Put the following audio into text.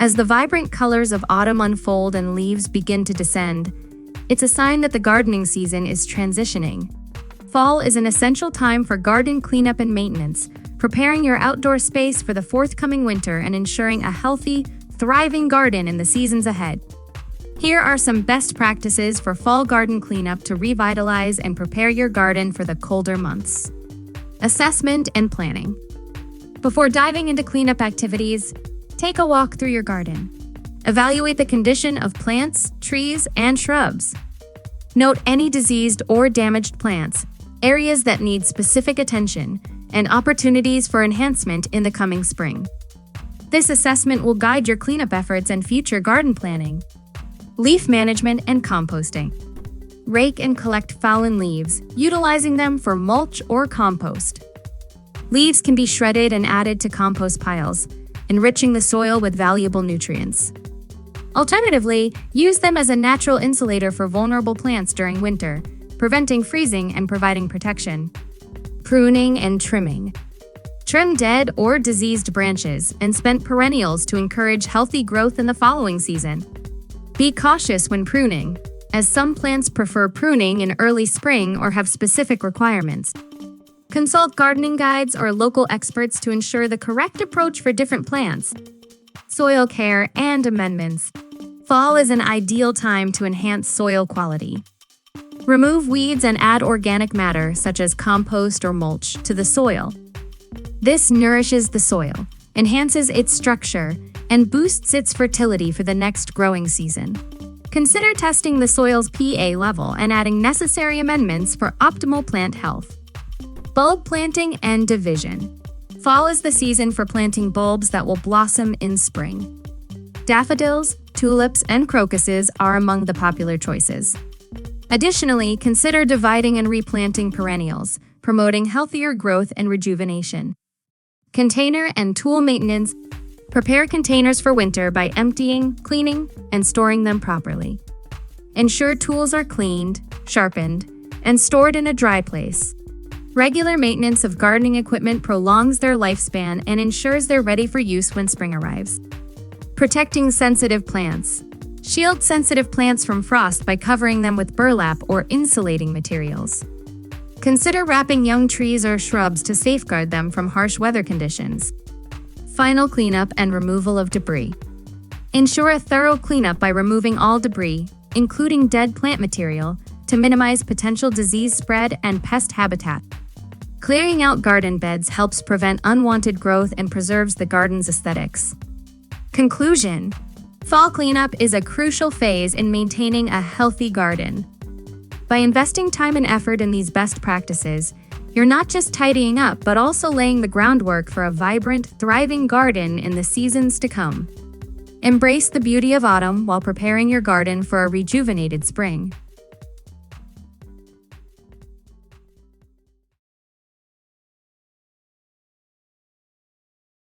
As the vibrant colors of autumn unfold and leaves begin to descend, it's a sign that the gardening season is transitioning. Fall is an essential time for garden cleanup and maintenance, preparing your outdoor space for the forthcoming winter and ensuring a healthy, thriving garden in the seasons ahead. Here are some best practices for fall garden cleanup to revitalize and prepare your garden for the colder months. Assessment and planning. Before diving into cleanup activities, take a walk through your garden. Evaluate the condition of plants, trees, and shrubs. Note any diseased or damaged plants, areas that need specific attention, and opportunities for enhancement in the coming spring. This assessment will guide your cleanup efforts and future garden planning. Leaf management and composting. Rake and collect fallen leaves, utilizing them for mulch or compost. Leaves can be shredded and added to compost piles, enriching the soil with valuable nutrients. Alternatively, use them as a natural insulator for vulnerable plants during winter, preventing freezing and providing protection. Pruning and trimming. Trim dead or diseased branches and spent perennials to encourage healthy growth in the following season. Be cautious when pruning, as some plants prefer pruning in early spring or have specific requirements. Consult gardening guides or local experts to ensure the correct approach for different plants. Soil care and amendments. Fall is an ideal time to enhance soil quality. Remove weeds and add organic matter, such as compost or mulch, to the soil. This nourishes the soil, enhances its structure, and boosts its fertility for the next growing season. Consider testing the soil's pH level and adding necessary amendments for optimal plant health. Bulb planting and division. Fall is the season for planting bulbs that will blossom in spring. Daffodils, tulips, and crocuses are among the popular choices. Additionally, consider dividing and replanting perennials, promoting healthier growth and rejuvenation. Container and tool maintenance. Prepare containers for winter by emptying, cleaning, and storing them properly. Ensure tools are cleaned, sharpened, and stored in a dry place. Regular maintenance of gardening equipment prolongs their lifespan and ensures they're ready for use when spring arrives. Protecting sensitive plants. Shield sensitive plants from frost by covering them with burlap or insulating materials. Consider wrapping young trees or shrubs to safeguard them from harsh weather conditions. Final cleanup and removal of debris. Ensure a thorough cleanup by removing all debris, including dead plant material, to minimize potential disease spread and pest habitat. Clearing out garden beds helps prevent unwanted growth and preserves the garden's aesthetics. Conclusion: fall cleanup is a crucial phase in maintaining a healthy garden. By investing time and effort in these best practices, you're not just tidying up, but also laying the groundwork for a vibrant, thriving garden in the seasons to come. Embrace the beauty of autumn while preparing your garden for a rejuvenated spring.